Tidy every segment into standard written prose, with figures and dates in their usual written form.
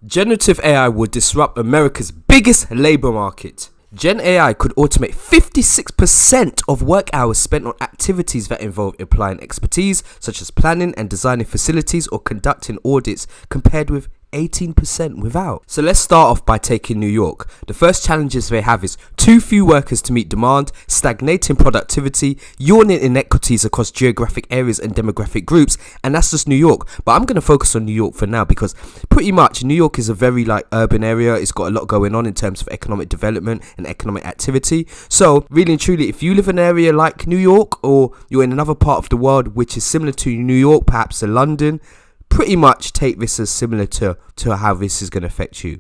Generative AI will disrupt America's biggest labor market. Gen AI could automate 56% of work hours spent on activities that involve applying expertise, such as planning and designing facilities or conducting audits, compared with 18% without. So let's start off by taking New York. The first challenges they have is too few workers to meet demand, stagnating productivity, yawning inequities across geographic areas and demographic groups, and that's just New York. But I'm going to focus on New York for now because pretty much New York is a very urban area. It's got a lot going on in terms of economic development and economic activity. So really and truly, if you live in an area like New York, or you're in another part of the world which is similar to New York, perhaps to London, pretty much take this as similar to how this is going to affect you.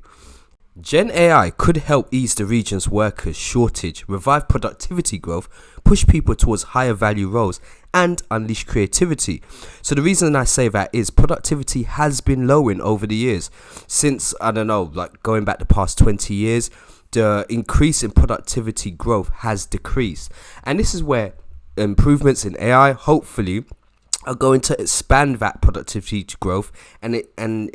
Gen AI could help ease the region's workers shortage, revive productivity growth, push people towards higher value roles, and unleash creativity. So the reason I say that is productivity has been lowering over the years. Since, going back the past 20 years, the increase in productivity growth has decreased. And this is where improvements in AI, hopefully, are going to expand that productivity to growth and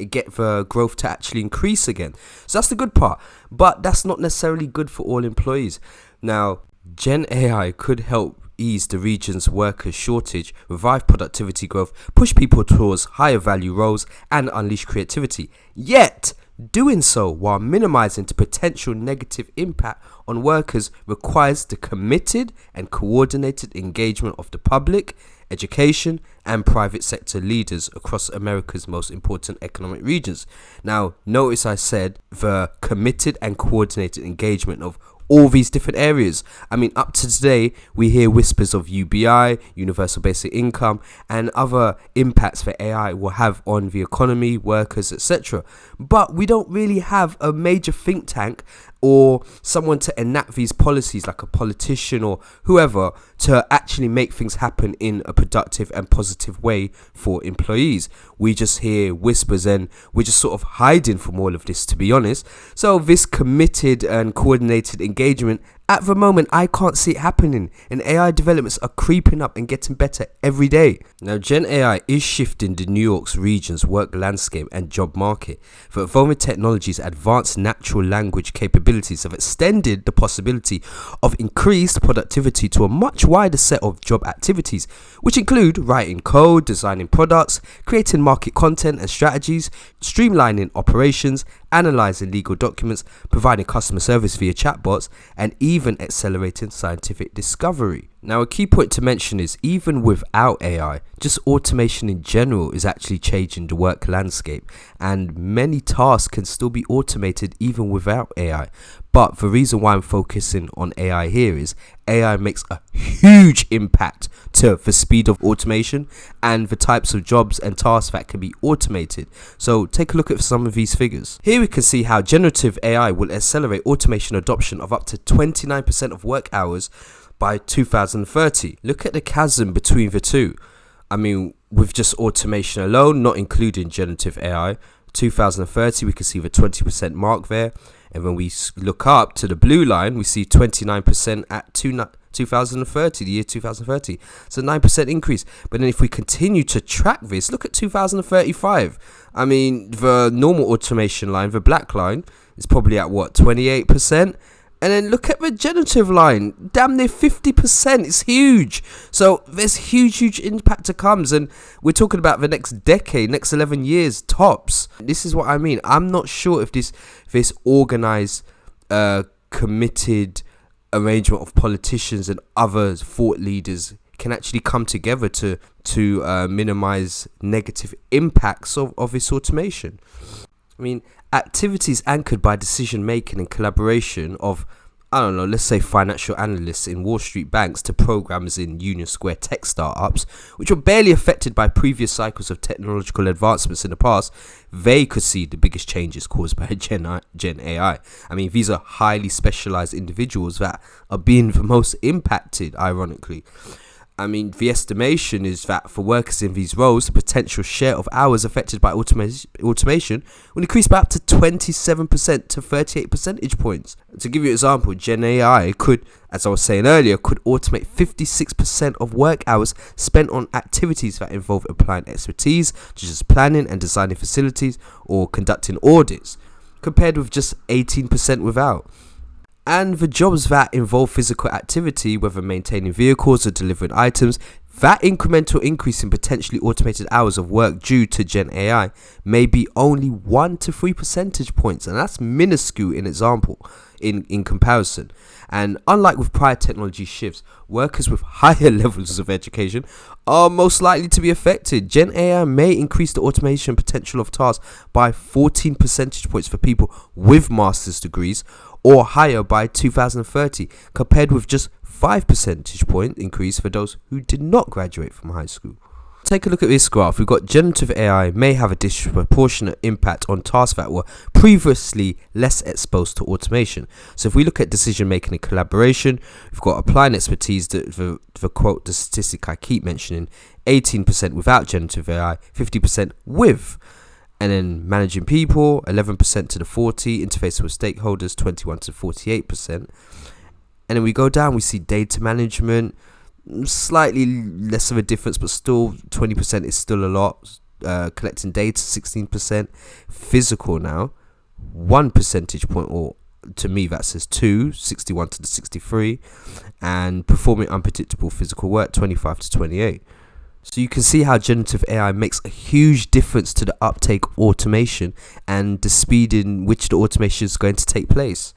get the growth to actually increase again. So that's the good part, but that's not necessarily good for all employees. Now, Gen AI could help ease the region's workers shortage, revive productivity growth, push people towards higher value roles, and unleash creativity. Yet, doing so while minimizing the potential negative impact on workers requires the committed and coordinated engagement of the public, education, and private sector leaders across America's most important economic regions. Now, notice I said the committed and coordinated engagement of all these different areas. I mean, up to today, we hear whispers of UBI, Universal Basic Income, and other impacts that AI will have on the economy, workers, etc. But we don't really have a major think tank or someone to enact these policies, like a politician or whoever, to actually make things happen in a productive and positive way for employees. We just hear whispers and we're just sort of hiding from all of this, to be honest. So this committed and coordinated engagement, at the moment, I can't see it happening, and AI developments are creeping up and getting better every day. Now, Gen AI is shifting the New York's region's work landscape and job market. For evolving technologies, advanced natural language capabilities have extended the possibility of increased productivity to a much wider set of job activities, which include writing code, designing products, creating market content and strategies, streamlining operations, analyzing legal documents, providing customer service via chatbots, and even accelerating scientific discovery. Now, a key point to mention is even without AI, just automation in general is actually changing the work landscape, and many tasks can still be automated even without AI. But the reason why I'm focusing on AI here is AI makes a huge impact to the speed of automation and the types of jobs and tasks that can be automated. So take a look at some of these figures. Here we can see how generative AI will accelerate automation adoption of up to 29% of work hours by 2030. Look at the chasm between the two. I mean, with just automation alone, not including generative AI, 2030 we can see the 20% mark there. And when we look up to the blue line, we see 29% at 2030, the year 2030. So 9% increase. But then if we continue to track this, look at 2035. I mean, the normal automation line, the black line, is probably at 28%. And then look at the generative line, damn near 50%. It's huge. So there's huge impact to comes, and we're talking about the next decade, next 11 years tops. This is what I mean. I'm not sure if this organized, committed arrangement of politicians and other thought leaders can actually come together to minimize negative impacts of this automation. I mean, activities anchored by decision making and collaboration of, let's say financial analysts in Wall Street banks to programmers in Union Square tech startups, which were barely affected by previous cycles of technological advancements in the past, they could see the biggest changes caused by Gen AI. I mean, these are highly specialized individuals that are being the most impacted, ironically. I mean, the estimation is that for workers in these roles, the potential share of hours affected by automation will increase by up to 27% to 38 percentage points. To give you an example, Gen AI could, as I was saying earlier, could automate 56% of work hours spent on activities that involve applying expertise, such as planning and designing facilities or conducting audits, compared with just 18% without. And the jobs that involve physical activity, whether maintaining vehicles or delivering items, that incremental increase in potentially automated hours of work due to Gen AI may be only 1 to 3 percentage points, and that's minuscule in comparison. And unlike with prior technology shifts, workers with higher levels of education are most likely to be affected. Gen AI may increase the automation potential of tasks by 14 percentage points for people with master's degrees or higher by 2030, compared with just 5 percentage point increase for those who did not graduate from high school. Take a look at this graph. We've got generative AI may have a disproportionate impact on tasks that were previously less exposed to automation. So if we look at decision making and collaboration, we've got applying expertise, the quote, the statistic I keep mentioning, 18% without generative AI, 50% with. And then managing people, 11% to the 40%, interfacing with stakeholders, 21 to 48%. And then we go down, we see data management, slightly less of a difference, but still 20% is still a lot. Collecting data, 16%. Physical now, 1 percentage point, or to me that says 61 to the 63. And performing unpredictable physical work, 25 to 28. So you can see how generative AI makes a huge difference to the uptake of automation and the speed in which the automation is going to take place.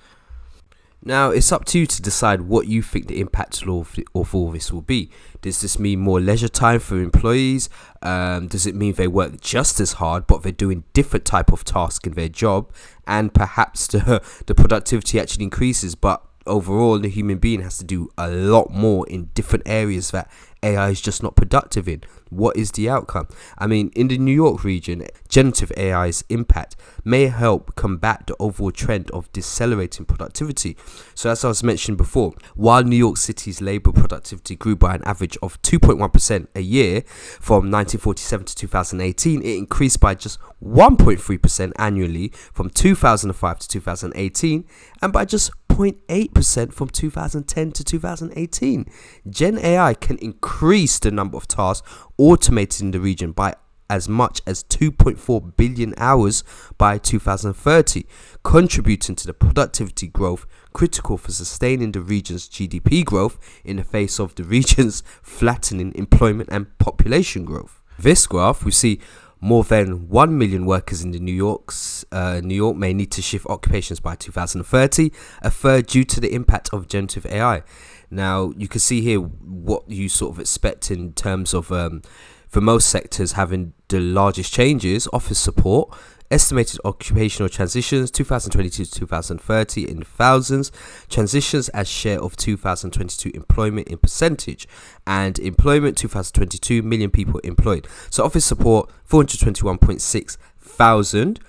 Now, it's up to you to decide what you think the impact of all this will be. Does this mean more leisure time for employees? Does it mean they work just as hard, but they're doing different type of task in their job? And perhaps the productivity actually increases, but overall the human being has to do a lot more in different areas that AI is just not productive in. What is the outcome? I mean, in the New York region, generative AI's impact may help combat the overall trend of decelerating productivity. So as I was mentioning before, while New York City's labor productivity grew by an average of 2.1% a year from 1947 to 2018, it increased by just 1.3% annually from 2005 to 2018, and by just 0.8% from 2010 to 2018. Gen AI can increase the number of tasks automated in the region by as much as 2.4 billion hours by 2030, contributing to the productivity growth critical for sustaining the region's GDP growth in the face of the region's flattening employment and population growth. This graph, we see more than 1 million workers in New York may need to shift occupations by 2030, a third due to the impact of generative AI. Now, you can see here what you sort of expect in terms of, for most sectors having the largest changes: office support, estimated occupational transitions 2022 to 2030 in thousands, transitions as share of 2022 employment in percentage, and employment 2022 million people employed. So office support 421.6 thousand,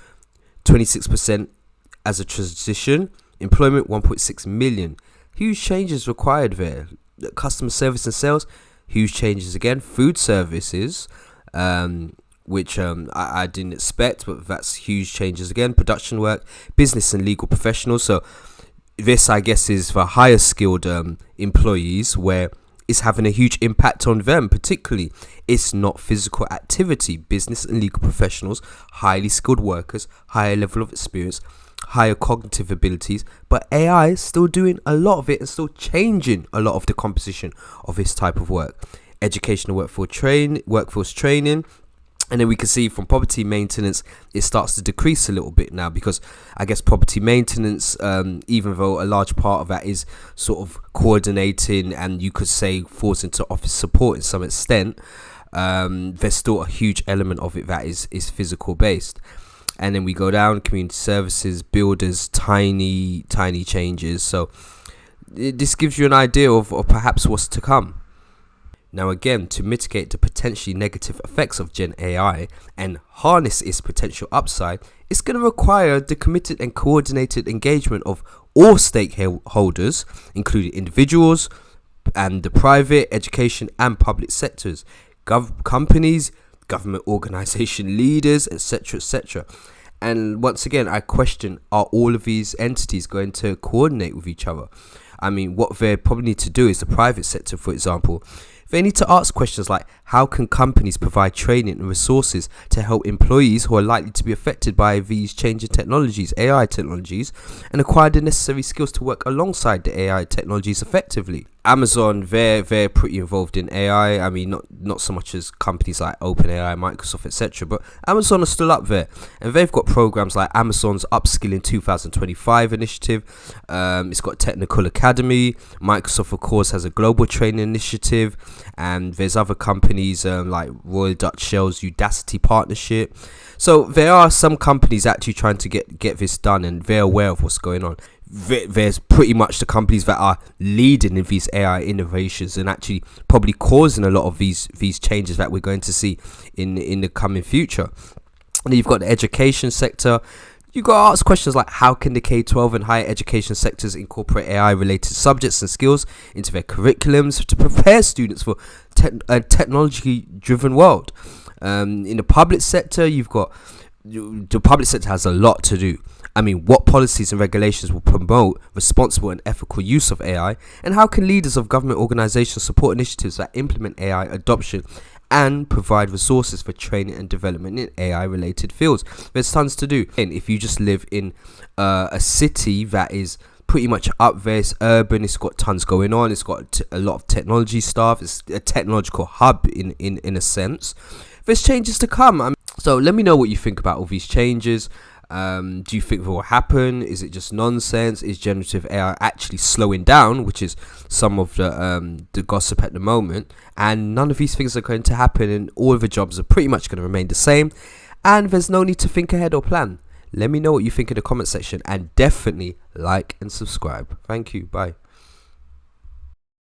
26% as a transition, employment 1.6 million. Huge changes required there. Customer service and sales, huge changes again. Food services, which I didn't expect, but that's huge changes again. Production work, business and legal professionals. So this, I guess, is for higher skilled employees, where it's having a huge impact on them. Particularly, it's not physical activity. Business and legal professionals, highly skilled workers, higher level of experience, higher cognitive abilities, but AI is still doing a lot of it and still changing a lot of the composition of this type of work. Educational workforce training. And then we can see from property maintenance, it starts to decrease a little bit now, because I guess property maintenance, even though a large part of that is sort of coordinating and you could say falls into office support in some extent, there's still a huge element of it that is physical based. And then we go down, community services, builders, tiny changes. So this gives you an idea of perhaps what's to come. Now again, to mitigate the potentially negative effects of Gen AI and harness its potential upside, it's going to require the committed and coordinated engagement of all stakeholders, including individuals, and the private, education and public sectors, companies, government organization leaders, etc., etc. And once again, I question, are all of these entities going to coordinate with each other? I mean, what they probably need to do is the private sector, for example, they need to ask questions like, how can companies provide training and resources to help employees who are likely to be affected by these changing technologies, AI technologies, and acquire the necessary skills to work alongside the AI technologies effectively? Amazon, they're pretty involved in AI. I mean, not so much as companies like OpenAI, Microsoft, etc. But Amazon are still up there, and they've got programs like Amazon's Upskilling 2025 initiative. It's got Technical Academy. Microsoft, of course, has a global training initiative, and there's other companies like Royal Dutch Shell's Udacity partnership. So there are some companies actually trying to get this done, and they're aware of what's going on. There's pretty much the companies that are leading in these AI innovations and actually probably causing a lot of these changes that we're going to see in the coming future. And then you've got the education sector. You've got to ask questions like, how can the K-12 and higher education sectors incorporate AI-related subjects and skills into their curriculums to prepare students for a technology-driven world? In the public sector, the public sector has a lot to do. I mean, what policies and regulations will promote responsible and ethical use of AI? And how can leaders of government organizations support initiatives that implement AI adoption and provide resources for training and development in AI-related fields? There's tons to do. And if you just live in a city that is pretty much up there, it's urban, it's got tons going on, it's got a lot of technology stuff, it's a technological hub in a sense. There's changes to come. So let me know what you think about all these changes. Do you think they will happen? Is it just nonsense? Is generative AI actually slowing down, which is some of the gossip at the moment? And none of these things are going to happen, and all of the jobs are pretty much going to remain the same, and there's no need to think ahead or plan. Let me know what you think in the comment section, and definitely like and subscribe. Thank you. Bye.